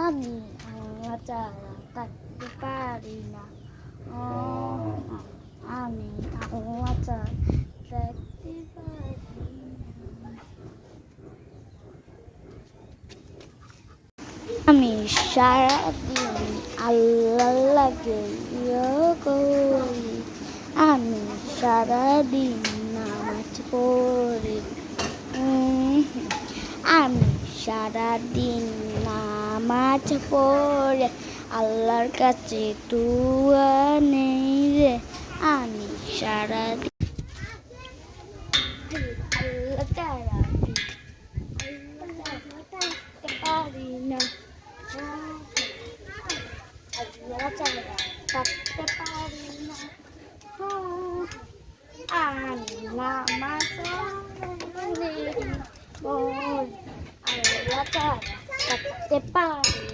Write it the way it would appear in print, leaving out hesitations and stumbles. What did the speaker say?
আমি আল্লাহ ছাড়া থাকতে পারি না। ও, আমি আল্লাহ ছাড়া থাকতে পারি না। আমি সারাদিন আল্লাহ লাগে করি। আমি সারাদিন নামাজ পড়ি। আমি সারাদিন নামাজ পড়ে আল্লাহর কাছে দুয়া নেই রে। আমি সারাদিন আল্লাহ ছাড়া থাকতে পারি না। আল্লাহ ছাড়া থাকতে পারি না। আমি নামাজ পড়ি, আল্লাহ ছাড়া থাকতে পারি